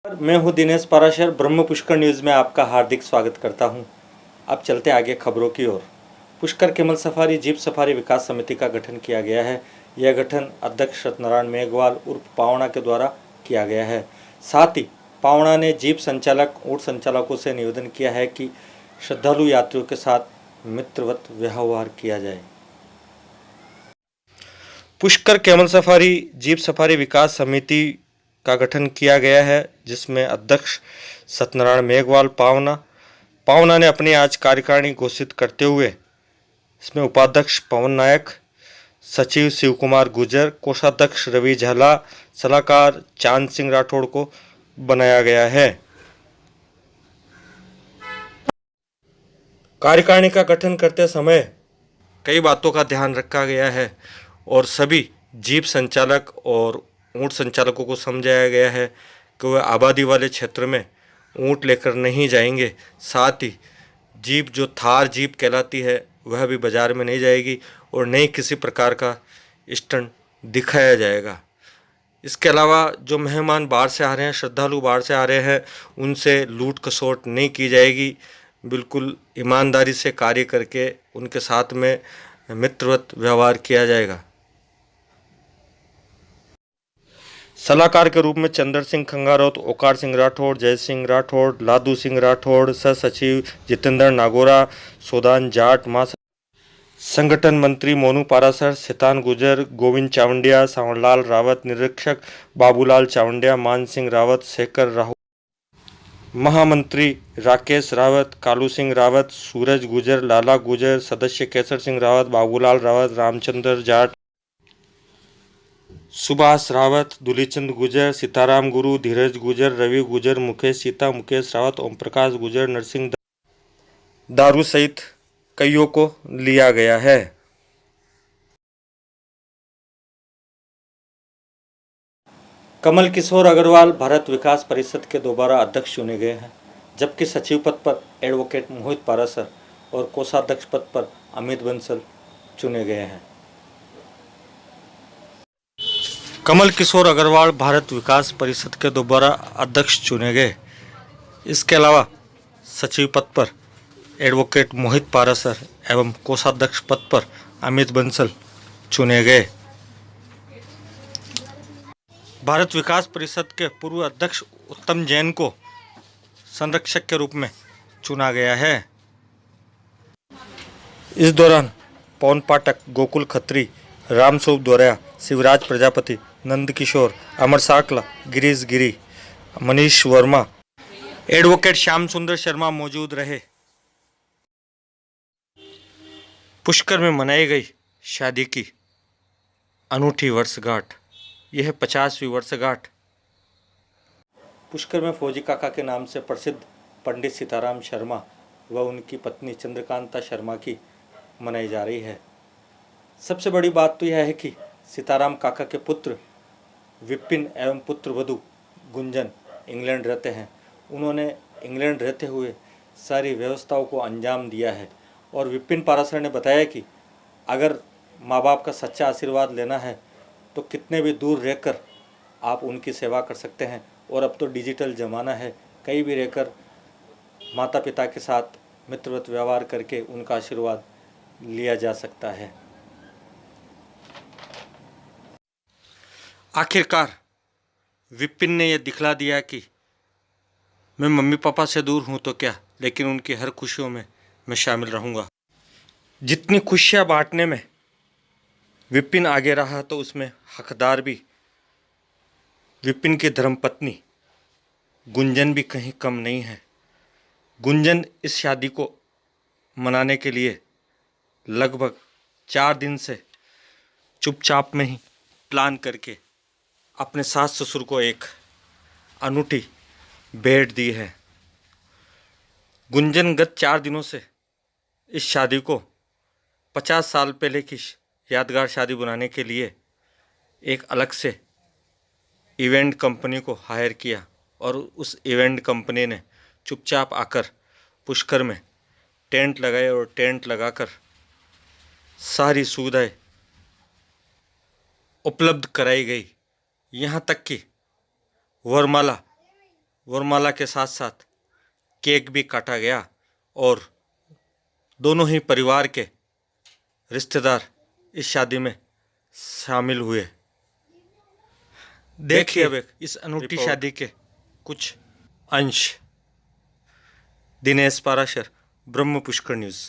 मैं हूं दिनेश पाराशर। ब्रह्म पुष्कर न्यूज़ में आपका हार्दिक स्वागत करता हूं। अब चलते आगे खबरों की ओर। Pushkar camel safari jeep safari विकास समिति का गठन किया गया है। यह गठन अध्यक्ष सत्यनारायण मेघवाल उर्फ पावणा के द्वारा किया गया है। साथ ही पावणा ने जीप संचालक ऊँट संचालकों से निवेदन किया है कि श्रद्धालु यात्रियों के साथ मित्रवत व्यवहार किया जाए। Pushkar camel safari jeep safari विकास समिति का गठन किया गया है, जिसमें अध्यक्ष सत्यनारायण मेघवाल पावना ने अपनी आज कार्यकारिणी घोषित करते हुए इसमें उपाध्यक्ष पवन नायक, सचिव शिव कुमार गुर्जर, कोषाध्यक्ष रवि झाला, सलाहकार चांद सिंह राठौड़ को बनाया गया है। कार्यकारिणी का गठन करते समय कई बातों का ध्यान रखा गया है और सभी जीप संचालक और ऊँट संचालकों को समझाया गया है कि वह आबादी वाले क्षेत्र में ऊँट लेकर नहीं जाएंगे। साथ ही जीप जो थार जीप कहलाती है वह भी बाज़ार में नहीं जाएगी और नहीं किसी प्रकार का स्टंट दिखाया जाएगा। इसके अलावा जो मेहमान बाहर से आ रहे हैं, श्रद्धालु बाहर से आ रहे हैं, उनसे लूट खसोट नहीं की जाएगी। बिल्कुल ईमानदारी से कार्य करके उनके साथ में मित्रवत व्यवहार किया जाएगा। सलाहकार के रूप में चंद्र सिंह खंगारोत, ओकार सिंह राठौड़, जय सिंह राठौड़, लादू सिंह राठौड़, सह सचिव जितेंद्र नागोरा, सोदान जाट, संगठन मंत्री मोनू पारासर, सितान गुजर, गोविंद चावंडिया, सांवरलाल रावत, निरीक्षक बाबूलाल चावंडिया, मान सिंह रावत, शेखर राहुल, महामंत्री राकेश रावत, कालू सिंह रावत, सूरज गुजर, लाला गुजर, सदस्य केसर सिंह रावत, बाबूलाल रावत, रामचंद्र जाट, सुभाष रावत, दुलीचंद गुजर, सीताराम गुरु, धीरज गुजर, रवि गुजर, मुकेश सीता, मुकेश रावत, ओम प्रकाश गुजर, नरसिंह दारू सहित कईयों को लिया गया है। कमल किशोर अग्रवाल भारत विकास परिषद के दोबारा अध्यक्ष चुने गए हैं, जबकि सचिव पद पर एडवोकेट मोहित पारासर और कोषाध्यक्ष पद पर अमित बंसल चुने गए हैं। कमल किशोर अग्रवाल भारत विकास परिषद के दोबारा अध्यक्ष चुने गए। इसके अलावा सचिव पद पर एडवोकेट मोहित पारासर एवं कोषाध्यक्ष पद पर अमित बंसल चुने गए। भारत विकास परिषद के पूर्व अध्यक्ष उत्तम जैन को संरक्षक के रूप में चुना गया है। इस दौरान पवन पाठक, गोकुल खत्री, रामस्वरूप दोरया, शिवराज प्रजापति, नंद किशोर, अमर साकला, गिरीश गिरी, मनीष वर्मा, एडवोकेट श्याम सुंदर शर्मा मौजूद रहे। पुष्कर में मनाई गई शादी की अनूठी वर्षगांठ। यह 50वीं वर्षगांठ पुष्कर में फौजी काका के नाम से प्रसिद्ध पंडित सीताराम शर्मा व उनकी पत्नी चंद्रकांता शर्मा की मनाई जा रही है। सबसे बड़ी बात तो यह है कि सीताराम काका के पुत्र विपिन एवं पुत्र वधू गुंजन इंग्लैंड रहते हैं। उन्होंने इंग्लैंड रहते हुए सारी व्यवस्थाओं को अंजाम दिया है और विपिन पारासर ने बताया कि अगर माँ बाप का सच्चा आशीर्वाद लेना है तो कितने भी दूर रहकर आप उनकी सेवा कर सकते हैं। और अब तो डिजिटल ज़माना है, कहीं भी रहकर माता पिता के साथ मित्रवत व्यवहार करके उनका आशीर्वाद लिया जा सकता है। आखिरकार विपिन ने यह दिखला दिया कि मैं मम्मी पापा से दूर हूँ तो क्या, लेकिन उनकी हर खुशियों में मैं शामिल रहूँगा। जितनी खुशियाँ बांटने में विपिन आगे रहा तो उसमें हकदार भी विपिन की धर्मपत्नी गुंजन भी कहीं कम नहीं है। गुंजन इस शादी को मनाने के लिए लगभग 4 दिन से चुपचाप में ही प्लान करके अपने सास ससुर को एक अनूठी भेंट दी है। गुंजन गत 4 दिनों से इस शादी को 50 साल पहले की यादगार शादी बनाने के लिए एक अलग से इवेंट कंपनी को हायर किया और उस इवेंट कंपनी ने चुपचाप आकर पुष्कर में टेंट लगाए और टेंट लगाकर सारी सुविधाएं उपलब्ध कराई गई। यहाँ तक कि वरमाला वरमाला के साथ साथ केक भी काटा गया और दोनों ही परिवार के रिश्तेदार इस शादी में शामिल हुए। देखिए अब इस अनूठी शादी के कुछ अंश। दिनेश पाराशर, ब्रह्म पुष्कर न्यूज़।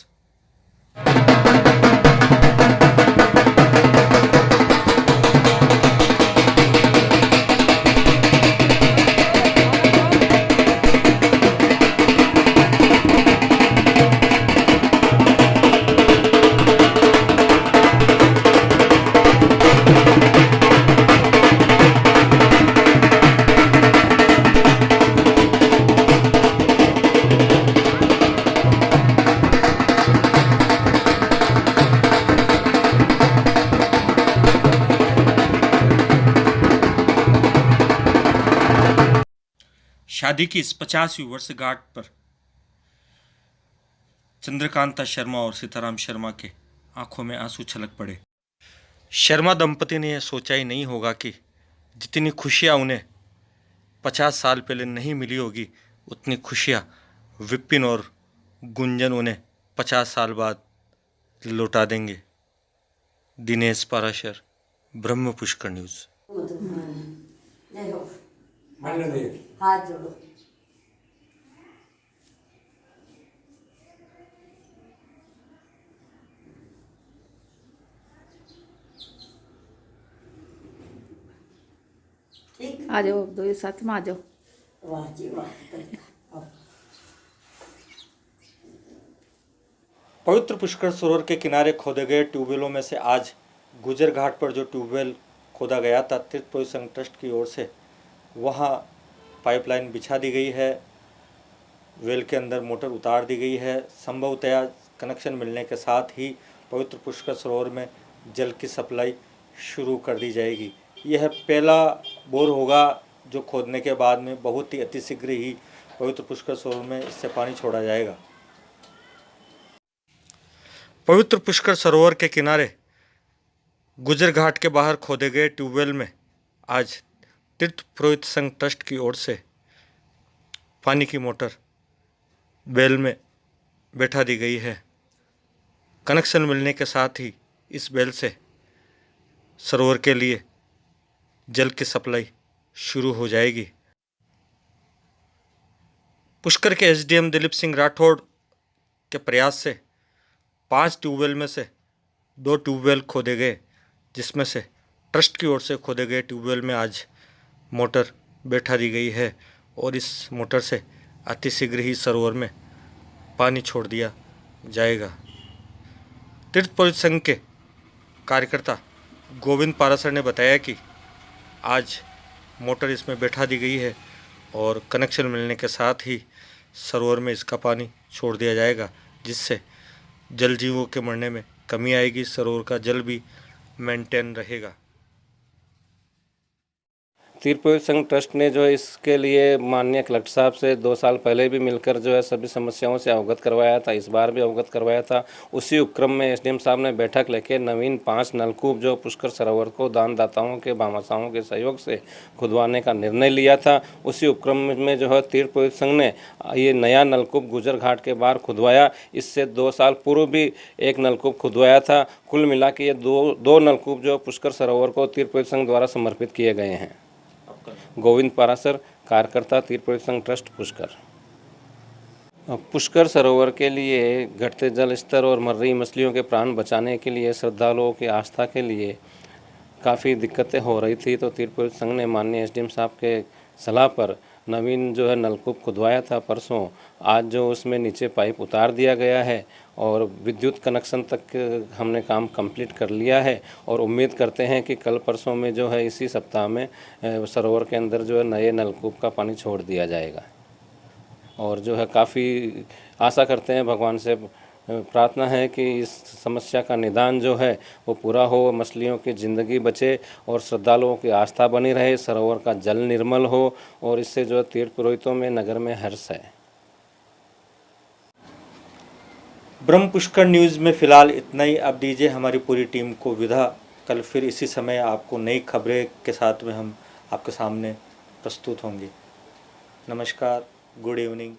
शादी की इस 50वीं वर्षगांठ पर चंद्रकांता शर्मा और सीताराम शर्मा के आंखों में आंसू छलक पड़े। शर्मा दंपति ने यह सोचा ही नहीं होगा कि जितनी खुशियां उन्हें 50 साल पहले नहीं मिली होगी, उतनी खुशियां विपिन और गुंजन उन्हें 50 साल बाद लौटा देंगे। दिनेश पाराशर, ब्रह्म पुष्कर न्यूज़। हाथ जोड़ो। ठीक, आ जाओ, दो साथ में आ जाओ। वाह जी वाह। पवित्र पुष्कर सरोवर के किनारे खोदे गए ट्यूबवेलों में से आज गुजर घाट पर जो ट्यूबवेल खोदा गया था, तीर्थ पुरुष संघ ट्रस्ट की ओर से वहाँ पाइपलाइन बिछा दी गई है, वेल के अंदर मोटर उतार दी गई है। संभवतया कनेक्शन मिलने के साथ ही पवित्र पुष्कर सरोवर में जल की सप्लाई शुरू कर दी जाएगी। यह पहला बोर होगा जो खोदने के बाद में बहुत ही अतिशीघ्र ही पवित्र पुष्कर सरोवर में इससे पानी छोड़ा जाएगा। पवित्र पुष्कर सरोवर के किनारे गुजर घाट के बाहर खोदे गए ट्यूबवेल में आज तीर्थ पुरोहित संघ ट्रस्ट की ओर से पानी की मोटर बेल में बैठा दी गई है। कनेक्शन मिलने के साथ ही इस बेल से सरोवर के लिए जल की सप्लाई शुरू हो जाएगी। पुष्कर के एसडीएम दिलीप सिंह राठौड़ के प्रयास से 5 ट्यूबवेल में से 2 ट्यूबवेल खोदे गए, जिसमें से ट्रस्ट की ओर से खोदे गए ट्यूबवेल में आज मोटर बैठा दी गई है और इस मोटर से अतिशीघ्र ही सरोवर में पानी छोड़ दिया जाएगा। तीर्थ पुरोहित संघ के कार्यकर्ता गोविंद पारासर ने बताया कि आज मोटर इसमें बैठा दी गई है और कनेक्शन मिलने के साथ ही सरोवर में इसका पानी छोड़ दिया जाएगा, जिससे जल जीवों के मरने में कमी आएगी, सरोवर का जल भी मेंटेन रहेगा। तीर्थ पुरोहित संघ ट्रस्ट ने जो है इसके लिए माननीय कलेक्टर साहब से 2 साल पहले भी मिलकर जो है सभी समस्याओं से अवगत करवाया था, इस बार भी अवगत करवाया था। उसी उपक्रम में एसडीएम साहब ने बैठक लेके नवीन 5 नलकूप जो पुष्कर सरोवर को दानदाताओं के भामाशाहों के सहयोग से खुदवाने का निर्णय लिया था। उसी उपक्रम में जो है तीर्थ पुरोहित संघ ने ये नया नलकूप गुजर घाट के बाहर खुदवाया। इससे 2 साल पूर्व भी एक नलकूप खुदवाया था। कुल मिला के ये दो नलकूप जो पुष्कर सरोवर को तीर्थ पुरोहित संघ द्वारा समर्पित किए गए हैं। गोविंद पारासर, कार्यकर्ता तीर्थ पुरोहित संघ ट्रस्ट पुष्कर। पुष्कर सरोवर के लिए घटते जल स्तर और मर रही मछलियों के प्राण बचाने के लिए श्रद्धालुओं की आस्था के लिए काफ़ी दिक्कतें हो रही थी, तो तीर्थ पुरोहित संघ ने माननीय एसडीएम साहब के सलाह पर नवीन जो है नलकूप खुदवाया था परसों। आज जो उसमें नीचे पाइप उतार दिया गया है और विद्युत कनेक्शन तक हमने काम कंप्लीट कर लिया है और उम्मीद करते हैं कि कल परसों में जो है इसी सप्ताह में सरोवर के अंदर जो है नए नलकूप का पानी छोड़ दिया जाएगा। और जो है काफ़ी आशा करते हैं, भगवान से प्रार्थना है कि इस समस्या का निदान जो है वो पूरा हो, मछलियों की ज़िंदगी बचे और श्रद्धालुओं की आस्था बनी रहे, सरोवर का जल निर्मल हो और इससे जो तीर्थ पुरोहितों में नगर में हर्ष है। ब्रह्म पुष्कर न्यूज़ में फ़िलहाल इतना ही। अब दीजिए हमारी पूरी टीम को विदा। कल फिर इसी समय आपको नई खबरें के साथ में हम आपके सामने प्रस्तुत होंगे। नमस्कार, गुड इवनिंग।